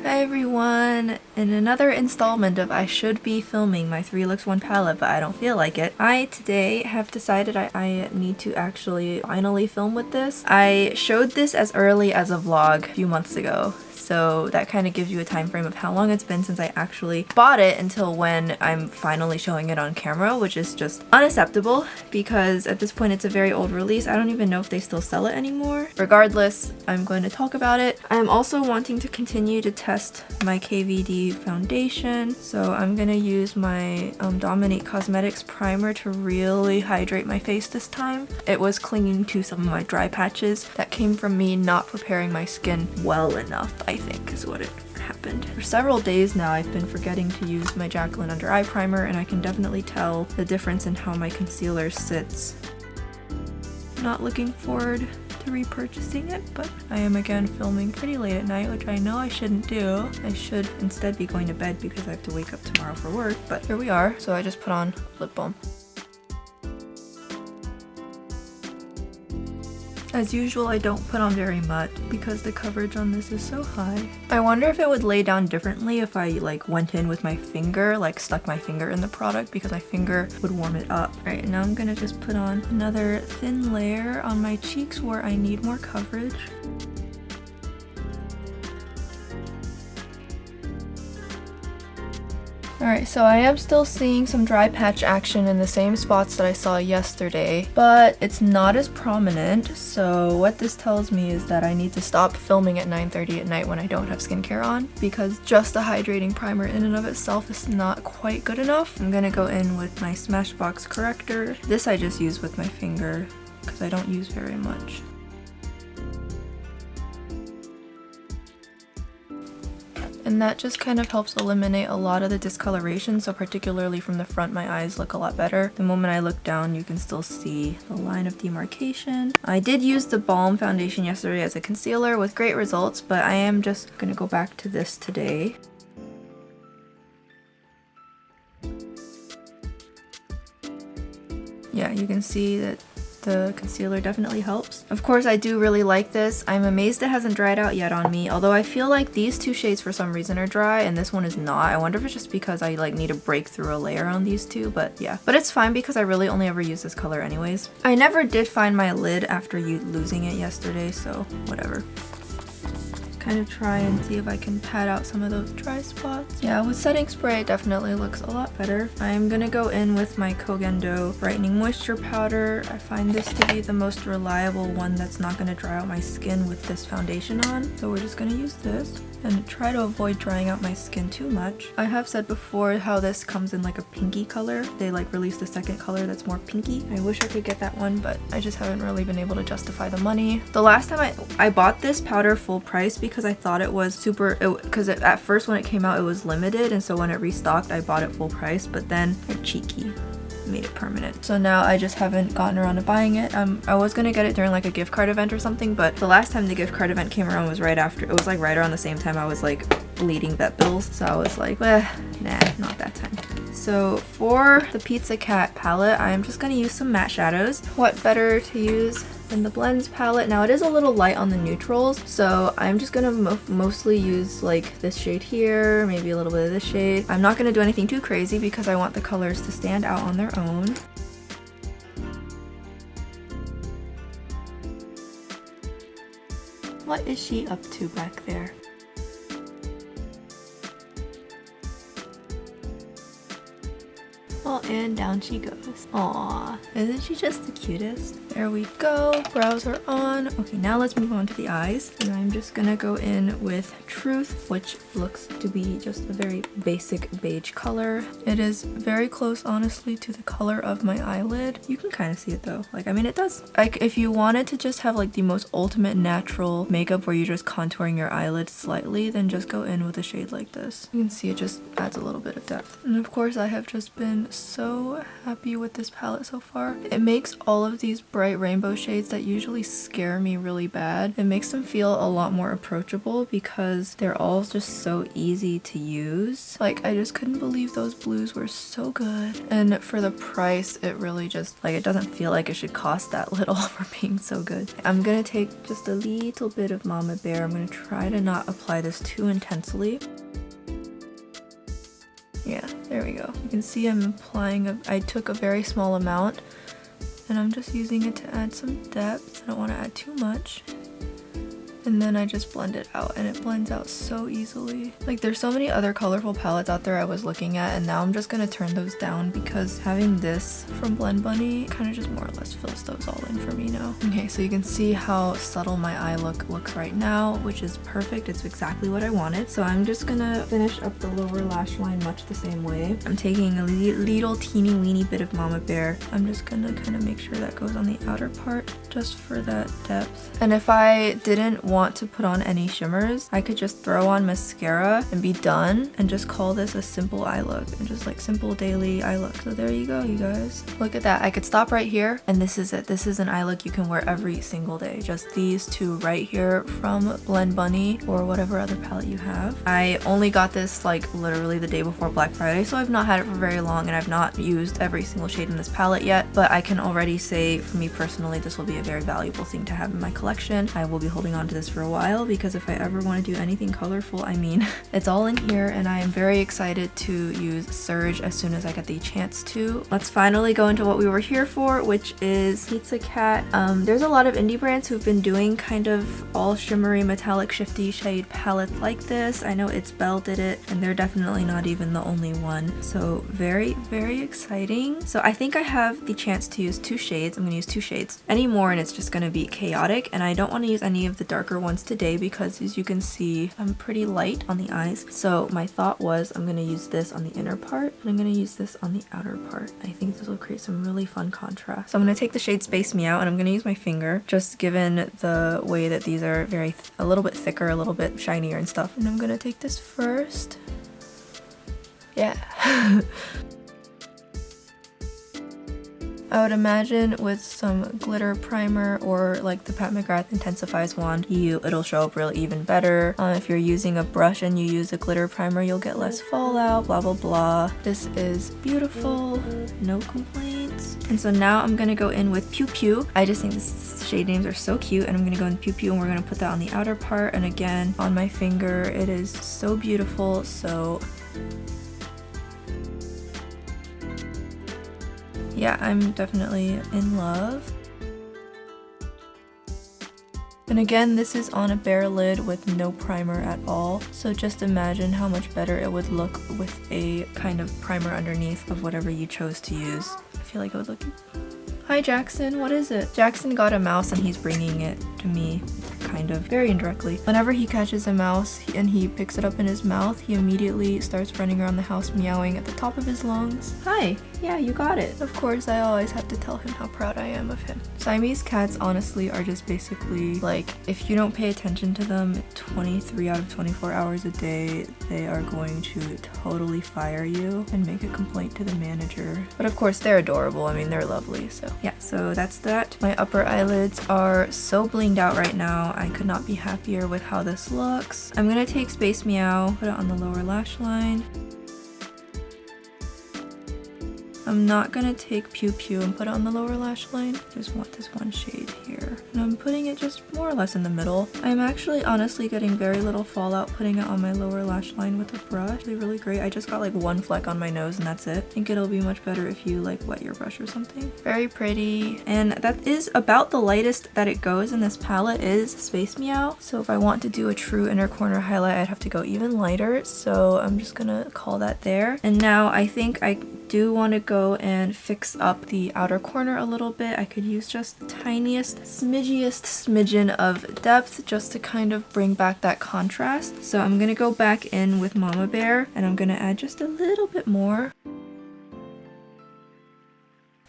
Hi everyone! In another installment of I should be filming my 3 looks 1 palette, but I don't feel like it. I today have decided I need to actually finally film with this. I showed this as early as a vlog a few months ago. So that kind of gives you a time frame of how long it's been since I actually bought it until when I'm finally showing it on camera, which is just unacceptable because at this point it's a very old release. I don't even know if they still sell it anymore. Regardless, I'm going to talk about it. I'm also wanting to continue to test my KVD foundation. So I'm going to use my Dominique Cosmetics primer to really hydrate my face this time. It was clinging to some of my dry patches. That came from me not preparing my skin well enough, I think is what it happened. For several days now I've been forgetting to use my JACLYN under eye primer, and I can definitely tell the difference in how my concealer sits. Not looking forward to repurchasing it, but I am again filming pretty late at night, which I know I shouldn't do. I should instead be going to bed because I have to wake up tomorrow for work, but here we are. So I just put on lip balm. As usual, I don't put on very much because the coverage on this is so high. I wonder if it would lay down differently if I like went in with my finger, like stuck my finger in the product, because my finger would warm it up. All right, now I'm gonna just put on another thin layer on my cheeks where I need more coverage. Alright, so I am still seeing some dry patch action in the same spots that I saw yesterday, but it's not as prominent, so what this tells me is that I need to stop filming at 9:30 at night when I don't have skincare on, because just a hydrating primer in and of itself is not quite good enough. I'm gonna go in with my SMASHBOX Corrector. This I just use with my finger, because I don't use very much. And that just kind of helps eliminate a lot of the discoloration, so particularly from the front my eyes look a lot better. The moment I look down you can still see the line of demarcation. I did use the Balm foundation yesterday as a concealer with great results, but I am just gonna go back to this today. Yeah, you can see that the concealer definitely helps. Of course, I do really like this. I'm amazed it hasn't dried out yet on me, although I feel like these two shades for some reason are dry and this one is not. I wonder if it's just because I like need to break through a layer on these two, but yeah. But it's fine because I really only ever use this color anyways. I never did find my lid after losing it yesterday, so whatever. Kind of try and see if I can pat out some of those dry spots. Yeah, with setting spray it definitely looks a lot better. I'm gonna go in with my Kogendo Brightening Moisture Powder. I find this to be the most reliable one that's not gonna dry out my skin with this foundation on. So we're just gonna use this and try to avoid drying out my skin too much. I have said before how this comes in like a pinky color. They like released a second color that's more pinky. I wish I could get that one, but I just haven't really been able to justify the money. The last time I bought this powder full price because I thought it was super, because at first when it came out it was limited, and so when it restocked I bought it full price, but then they're cheeky. Made it permanent. So now I just haven't gotten around to buying it. I was gonna get it during like a gift card event or something, but the last time the gift card event came around was right after, it was like right around the same time I was like bleeding vet bills, so I was like, nah, not that time. So for the Pizza Cat palette, I'm just gonna use some matte shadows. What better to use than the blends palette? Now it is a little light on the neutrals, so I'm just gonna mostly use like this shade here, maybe a little bit of this shade. I'm not gonna do anything too crazy because I want the colors to stand out on their own. What is she up to back there? Oh, and down she goes. Aww, isn't she just the cutest? There we go, brows are on. Okay, now let's move on to the eyes. And I'm just gonna go in with Truth, which looks to be just a very basic beige color. It is very close, honestly, to the color of my eyelid. You can kind of see it though. Like, I mean, it does. Like, if you wanted to just have like the most ultimate natural makeup where you're just contouring your eyelid slightly, then just go in with a shade like this. You can see it just adds a little bit of depth. And of course, I have just been so happy with this palette so far. It makes all of these bright bright rainbow shades that usually scare me really bad. It makes them feel a lot more approachable because they're all just so easy to use. Like, I just couldn't believe those blues were so good. And for the price, it really just, like, it doesn't feel like it should cost that little for being so good. I'm gonna take just a little bit of Mama Bear. I'm gonna try to not apply this too intensely. Yeah, there we go. You can see I'm applying I took a very small amount and I'm just using it to add some depth. I don't want to add too much. And then I just blend it out and it blends out so easily. Like, there's so many other colorful palettes out there I was looking at, and now I'm just gonna turn those down because having this from Blend Bunny kind of just more or less fills those all in for me now. Okay, so you can see how subtle my eye look looks right now, which is perfect. It's exactly what I wanted. So I'm just gonna finish up the lower lash line much the same way. I'm taking a little teeny weeny bit of Mama Bear. I'm just gonna kind of make sure that goes on the outer part just for that depth. And if I didn't want to put on any shimmers, I could just throw on mascara and be done and just call this a simple eye look and just like simple daily eye look. So there you go, you guys. Look at that. I could stop right here and this is it. This is an eye look you can wear every single day. Just these two right here from Blend Bunny or whatever other palette you have. I only got this like literally the day before Black Friday, so I've not had it for very long and I've not used every single shade in this palette yet, but I can already say for me personally, this will be a very valuable thing to have in my collection. I will be holding on to this for a while because if I ever want to do anything colorful, I mean, it's all in here, and I am very excited to use Surge as soon as I get the chance to. Let's finally go into what we were here for, which is Pizza Cat. There's a lot of indie brands who've been doing kind of all shimmery metallic shifty shade palettes like this. I know It's Belle did it, and they're definitely not even the only one. So very, very exciting. So I think I have the chance to use two shades. I'm gonna use two shades. Any more and it's just gonna be chaotic, and I don't want to use any of the darker ones today because as you can see, I'm pretty light on the eyes. So my thought was I'm gonna use this on the inner part and I'm gonna use this on the outer part. I think this will create some really fun contrast. So I'm gonna take the shade Space Me Out and I'm gonna use my finger, just given the way that these are a little bit thicker, a little bit shinier and stuff. And I'm gonna take this first. Yeah. I would imagine with some glitter primer or like the Pat McGrath Intensifies wand, it'll show up real even better. If you're using a brush and you use a glitter primer, you'll get less fallout, blah, blah, blah. This is beautiful, no complaints. And so now I'm gonna go in with Pew Pew. I just think these shade names are so cute, and I'm gonna go in Pew Pew and we're gonna put that on the outer part. And again, on my finger, it is so beautiful, so yeah, I'm definitely in love. And again, this is on a bare lid with no primer at all. So just imagine how much better it would look with a kind of primer underneath of whatever you chose to use. I feel like it would look... Hi Jackson, what is it? Jackson got a mouse and he's bringing it to me, kind of, very indirectly. Whenever he catches a mouse and he picks it up in his mouth, he immediately starts running around the house meowing at the top of his lungs. Hi, yeah, you got it. Of course, I always have to tell him how proud I am of him. Siamese cats honestly are just basically like, if you don't pay attention to them 23 out of 24 hours a day, they are going to totally fire you and make a complaint to the manager. But of course, they're adorable. I mean, they're lovely, so yeah, so that's that. My upper eyelids are so blinged out right now. I could not be happier with how this looks. I'm gonna take Space Meow, put it on the lower lash line. I'm not gonna take Pew Pew and put it on the lower lash line. I just want this one shade here. And I'm putting it just more or less in the middle. I'm actually honestly getting very little fallout putting it on my lower lash line with a brush. It's really great. I just got like one fleck on my nose and that's it. I think it'll be much better if you like wet your brush or something. Very pretty. And that is about the lightest that it goes in this palette is Space Meow. So if I want to do a true inner corner highlight, I'd have to go even lighter. So I'm just gonna call that there. And now I think I do want to go and fix up the outer corner a little bit. I could use just the tiniest, smidgiest smidgen of depth just to kind of bring back that contrast. So I'm gonna go back in with Mama Bear and I'm gonna add just a little bit more.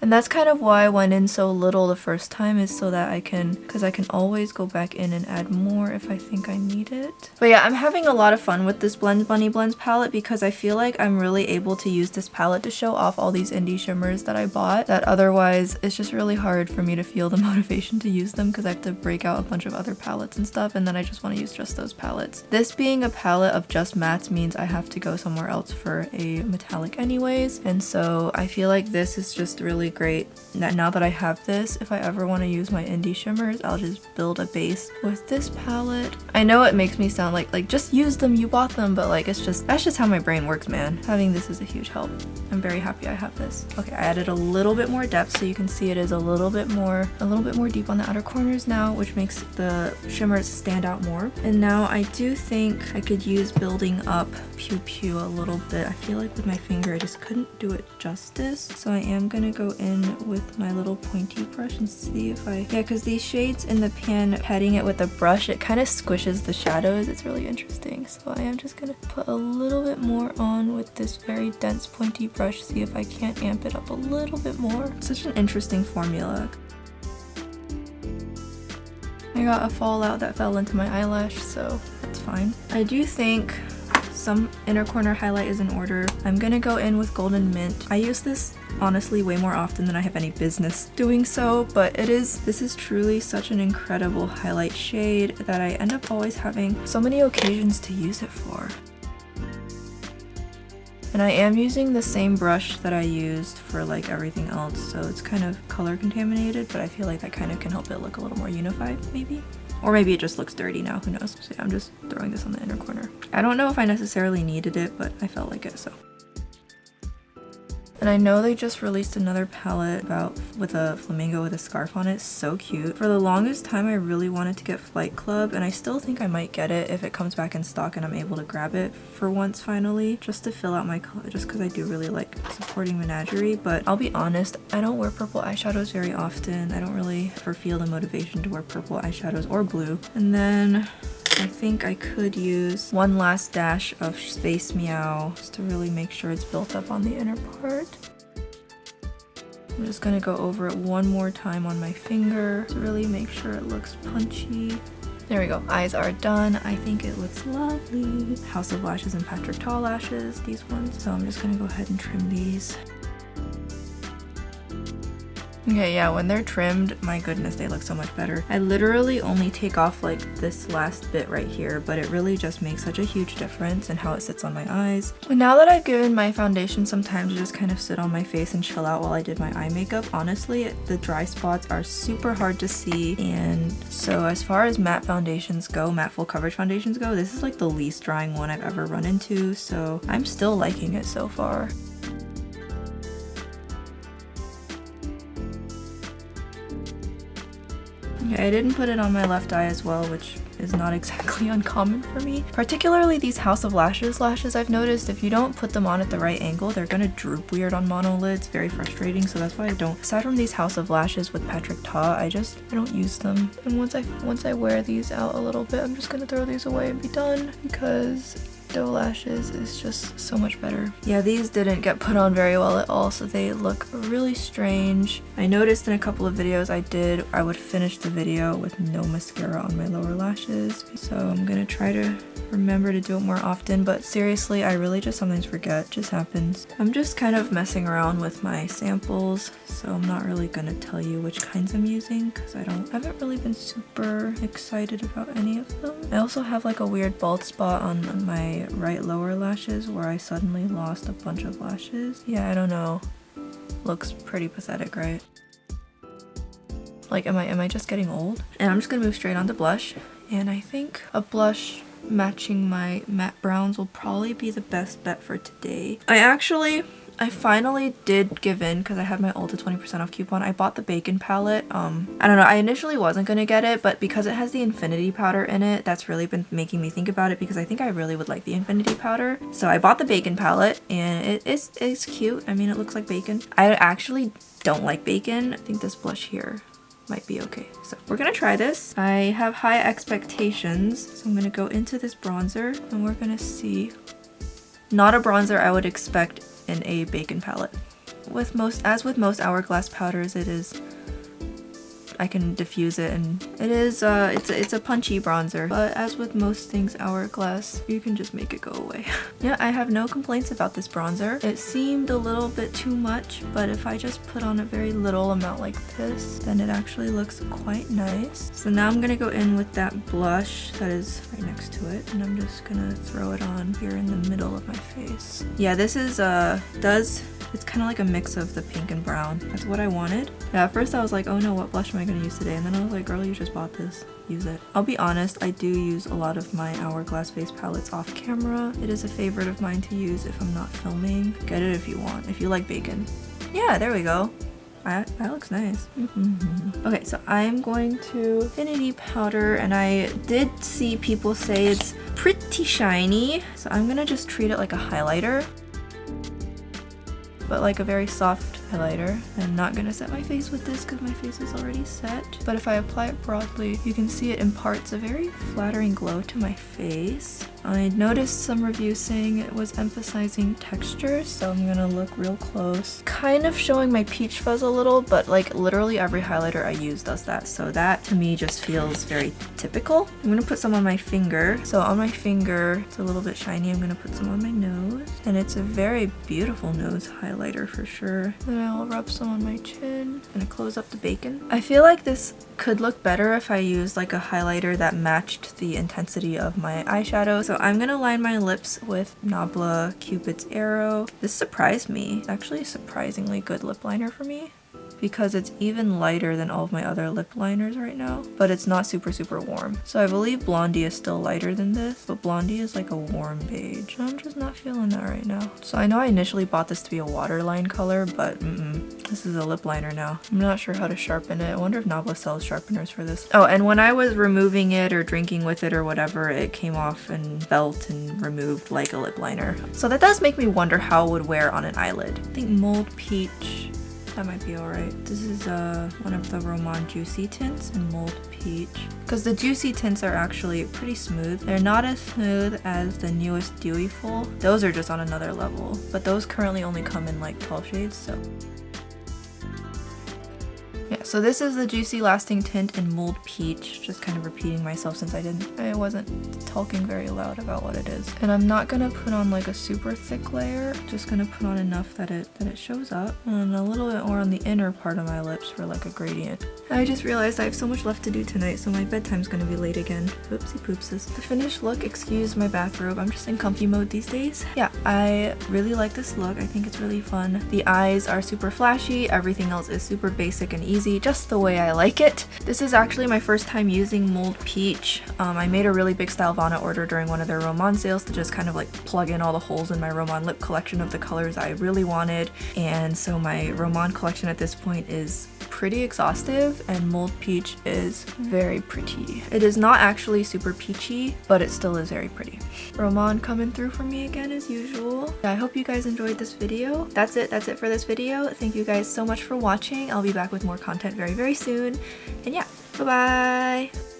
And that's kind of why I went in so little the first time, is so that because I can always go back in and add more if I think I need it. But yeah, I'm having a lot of fun with this Bunny Blends palette because I feel like I'm really able to use this palette to show off all these indie shimmers that I bought, that otherwise it's just really hard for me to feel the motivation to use them because I have to break out a bunch of other palettes and stuff, and then I just want to use just those palettes. This being a palette of just mattes means I have to go somewhere else for a metallic anyways, and so I feel like this is just really great. Now that I have this, if I ever want to use my indie shimmers, I'll just build a base with this palette. I know it makes me sound like just use them, you bought them, but like that's just how my brain works, man. Having this is a huge help. I'm very happy I have this. Okay, I added a little bit more depth so you can see it is a little bit more deep on the outer corners now, which makes the shimmers stand out more. And now I do think I could use building up Pew Pew a little bit. I feel like with my finger I just couldn't do it justice, so I am gonna go in with my little pointy brush and see if because these shades in the pan, petting it with a brush, it kind of squishes the shadows. It's really interesting, so I am just gonna put a little bit more on with this very dense pointy brush, see if I can't amp it up a little bit more. Such an interesting formula. I got a fallout that fell into my eyelash, so that's fine. I do think some inner corner highlight is in order. I'm gonna go in with Golden Mint. I use this honestly way more often than I have any business doing so, but this is truly such an incredible highlight shade that I end up always having so many occasions to use it for. And I am using the same brush that I used for like everything else, so it's kind of color contaminated, but I feel like that kind of can help it look a little more unified, maybe? Or maybe it just looks dirty now, who knows? So yeah, I'm just throwing this on the inner corner. I don't know if I necessarily needed it, but I felt like it, so. And I know they just released another palette with a flamingo with a scarf on it. So cute. For the longest time I really wanted to get Flight Club, and I still think I might get it if it comes back in stock and I'm able to grab it for once finally, just to fill out my color, just because I do really like supporting Menagerie. But I'll be honest, I don't wear purple eyeshadows very often. I don't really ever feel the motivation to wear purple eyeshadows or blue. And then I think I could use one last dash of Space Meow just to really make sure it's built up on the inner part. I'm just gonna go over it one more time on my finger to really make sure it looks punchy. There we go, eyes are done. I think it looks lovely. House of Lashes and Patrick Ta lashes, these ones. So I'm just gonna go ahead and trim these. Okay, yeah, when they're trimmed, my goodness, they look so much better. I literally only take off like this last bit right here, but it really just makes such a huge difference in how it sits on my eyes. And now that I've given my foundation some time to just kind of sit on my face and chill out while I did my eye makeup, honestly, the dry spots are super hard to see. And so as far as matte foundations go, matte full coverage foundations go, this is like the least drying one I've ever run into, so I'm still liking it so far. Okay, I didn't put it on my left eye as well, which is not exactly uncommon for me. Particularly these House of Lashes I've noticed, if you don't put them on at the right angle, they're gonna droop weird on monolids. Very frustrating, so that's why I don't. Aside from these House of Lashes with Patrick Ta, I don't use them. And once I wear these out a little bit, I'm just gonna throw these away and be done, because Doe Lashes is just so much better. Yeah, these didn't get put on very well at all, so they look really strange. I noticed in a couple of videos I would finish the video with no mascara on my lower lashes, so I'm gonna try to remember to do it more often, but seriously, I really just sometimes forget. It just happens. I'm just kind of messing around with my samples, so I'm not really gonna tell you which kinds I'm using because I haven't really been super excited about any of them. I also have like a weird bald spot on my right lower lashes where I suddenly lost a bunch of lashes. Yeah, I don't know. Looks pretty pathetic, right? Like, am I just getting old? And I'm just gonna move straight on to blush, and I think a blush matching my matte browns will probably be the best bet for today. I finally did give in because I had my Ulta 20% off coupon. I bought the Bacon palette. I don't know, I initially wasn't gonna get it, but because it has the Infinity powder in it, that's really been making me think about it because I think I really would like the Infinity powder. So I bought the Bacon palette, and it's cute. I mean, it looks like bacon. I actually don't like bacon. I think this blush here might be okay. So we're gonna try this. I have high expectations, so I'm gonna go into this bronzer and we're gonna see. Not a bronzer I would expect in a Bacon palette. as with most hourglass powders, it is, I can diffuse it, and it is it's a punchy bronzer, but as with most things hourglass, you can just make it go away. Yeah, I have no complaints about this bronzer. It seemed a little bit too much, but if I just put on a very little amount like this, then it actually looks quite nice. So now I'm gonna go in with that blush that is right next to it, and I'm just gonna throw it on here in the middle of my face. Yeah, this is it's kind of like a mix of the pink and brown. That's what I wanted. Yeah, at first I was like, oh no, what blush am I going to use today? And then I was like, girl, you just bought this. Use it. I'll be honest, I do use a lot of my hourglass face palettes off camera. It is a favorite of mine to use if I'm not filming. Get it if you want, if you like bacon. Yeah, there we go. That looks nice. Okay, so I'm going to Infinity powder, and I did see people say it's pretty shiny. So I'm going to just treat it like a highlighter, but like a very soft highlighter. I'm not gonna set my face with this because my face is already set, but if I apply it broadly, you can see it imparts a very flattering glow to my face. I noticed some reviews saying it was emphasizing texture, so I'm gonna look real close. Kind of showing my peach fuzz a little, but like literally every highlighter I use does that, so that to me just feels very typical. I'm gonna put some on my finger. So on my finger, it's a little bit shiny. I'm gonna put some on my nose, and it's a very beautiful nose highlighter for sure. Then I'll rub some on my chin. I'm gonna close up the bacon. I feel like this could look better if I used like a highlighter that matched the intensity of my eyeshadow. So I'm gonna line my lips with NABLA Cupid's Arrow. This surprised me. It's actually a surprisingly good lip liner for me, because it's even lighter than all of my other lip liners right now, but it's not super warm. So I believe Blondie is still lighter than this, but Blondie is like a warm beige. I'm just not feeling that right now. So I know I initially bought this to be a waterline color, but this is a lip liner now. I'm not sure how to sharpen it. I wonder if NABLA sells sharpeners for this. Oh, and when I was removing it or drinking with it or whatever, it came off and felt and removed like a lip liner. So that does make me wonder how it would wear on an eyelid. I think Mold Peach, that might be alright. This is one of the Roman Juicy tints in Mold Peach. Because the Juicy tints are actually pretty smooth. They're not as smooth as the newest Dewy Full. Those are just on another level. But those currently only come in like 12 shades, so. Yeah, so this is the Juicy Lasting Tint in Mold Peach. Just kind of repeating myself since I wasn't talking very loud about what it is. And I'm not gonna put on like a super thick layer. Just gonna put on enough that it shows up, and a little bit more on the inner part of my lips for like a gradient. I just realized I have so much left to do tonight, so my bedtime's gonna be late again. Oopsie poopses. The finished look, excuse my bathrobe, I'm just in comfy mode these days. Yeah, I really like this look. I think it's really fun. The eyes are super flashy. Everything else is super basic and easy, just the way I like it. This is actually my first time using Mold Peach. I made a really big Stylevana order during one of their Roman sales to just kind of like plug in all the holes in my Roman lip collection of the colors I really wanted. And so my Roman collection at this point is pretty exhaustive, and Mold Peach is very pretty. It is not actually super peachy, but it still is very pretty. Roman coming through for me again as usual. I hope you guys enjoyed this video. That's it for this video. Thank you guys so much for watching. I'll be back with more content very soon, and yeah, bye bye.